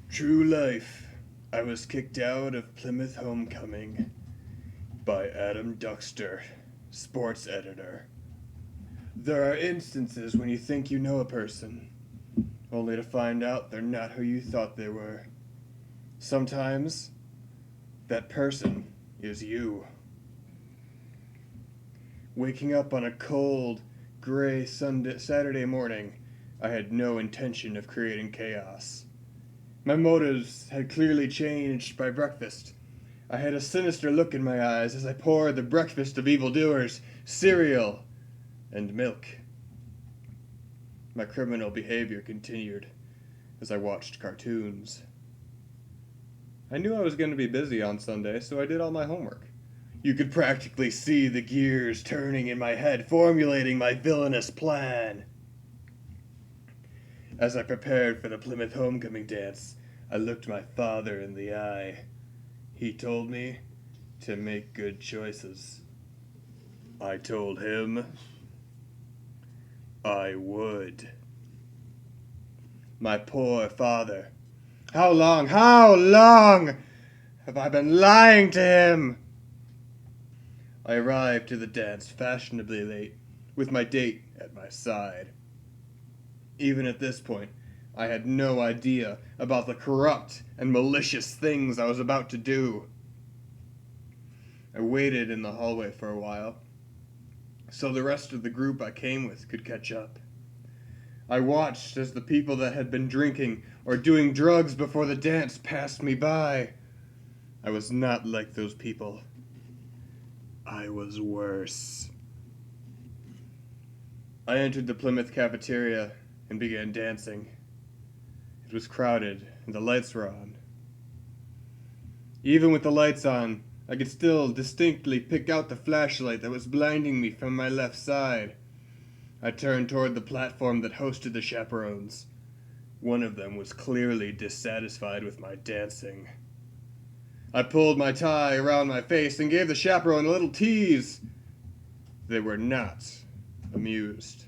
True life. I was kicked out of Plymouth Homecoming by Adam Duxter, sports editor. There are instances when you think you know a person, only to find out they're not who you thought they were. Sometimes, that person is you. Waking up on a cold, gray Saturday morning, I had no intention of creating chaos. My motives had clearly changed by breakfast. I had a sinister look in my eyes as I poured the breakfast of evildoers, cereal, and milk. My criminal behavior continued as I watched cartoons. I knew I was going to be busy on Sunday, so I did all my homework. You could practically see the gears turning in my head, formulating my villainous plan. As I prepared for the Plymouth homecoming dance, I looked my father in the eye. He told me to make good choices. I told him I would. My poor father. How long have I been lying to him? I arrived to the dance fashionably late, with my date at my side. Even at this point, I had no idea about the corrupt and malicious things I was about to do. I waited in the hallway for a while, so the rest of the group I came with could catch up. I watched as the people that had been drinking or doing drugs before the dance passed me by. I was not like those people. I was worse. I entered the Plymouth cafeteria and began dancing. It was crowded and the lights were on. Even with the lights on, I could still distinctly pick out the flashlight that was blinding me from my left side. I turned toward the platform that hosted the chaperones. One of them was clearly dissatisfied with my dancing. I pulled my tie around my face and gave the chaperone a little tease. They were not amused.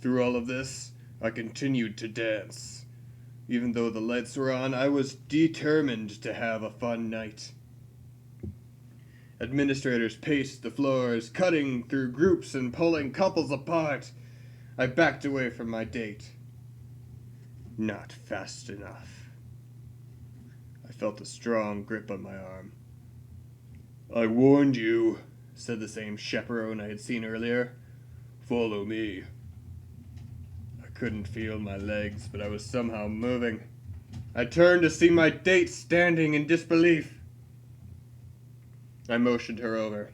Through all of this, I continued to dance. Even though the lights were on, I was determined to have a fun night. Administrators paced the floors, cutting through groups and pulling couples apart. I backed away from my date. Not fast enough. I felt a strong grip on my arm. I warned you, said the same chaperone I had seen earlier. Follow me. I couldn't feel my legs, but I was somehow moving. I turned to see my date standing in disbelief. I motioned her over.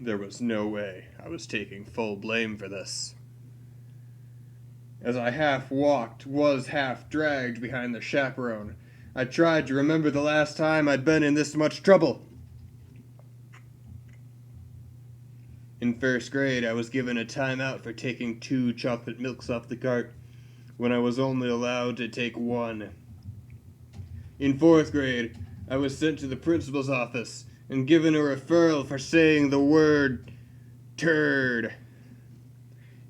There was no way I was taking full blame for this. As I half walked, was half dragged behind the chaperone, I tried to remember the last time I'd been in this much trouble. In first grade, I was given a timeout for taking 2 chocolate milks off the cart, when I was only allowed to take 1. In 4th grade, I was sent to the principal's office and given a referral for saying the word turd.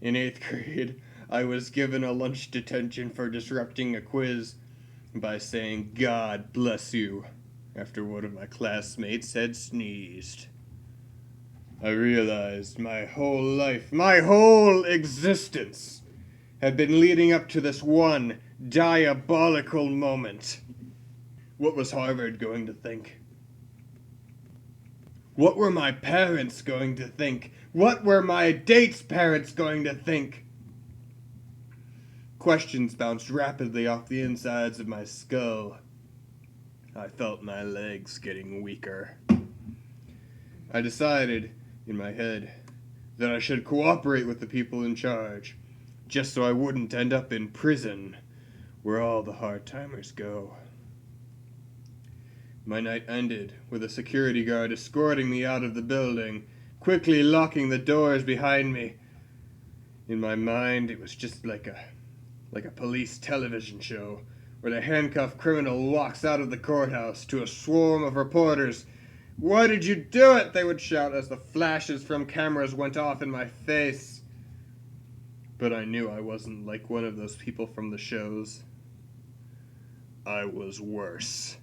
In 8th grade, I was given a lunch detention for disrupting a quiz by saying God bless you after one of my classmates had sneezed. I realized my whole life, my whole existence, had been leading up to this one diabolical moment. What was Harvard going to think? What were my parents going to think? What were my date's parents going to think? Questions bounced rapidly off the insides of my skull. I felt my legs getting weaker. I decided, in my head, that I should cooperate with the people in charge, just so I wouldn't end up in prison, where all the hard-timers go. My night ended with a security guard escorting me out of the building, quickly locking the doors behind me. In my mind, it was just like a police television show, where the handcuffed criminal walks out of the courthouse to a swarm of reporters. Why did you do it? They would shout as the flashes from cameras went off in my face. But I knew I wasn't like one of those people from the shows. I was worse.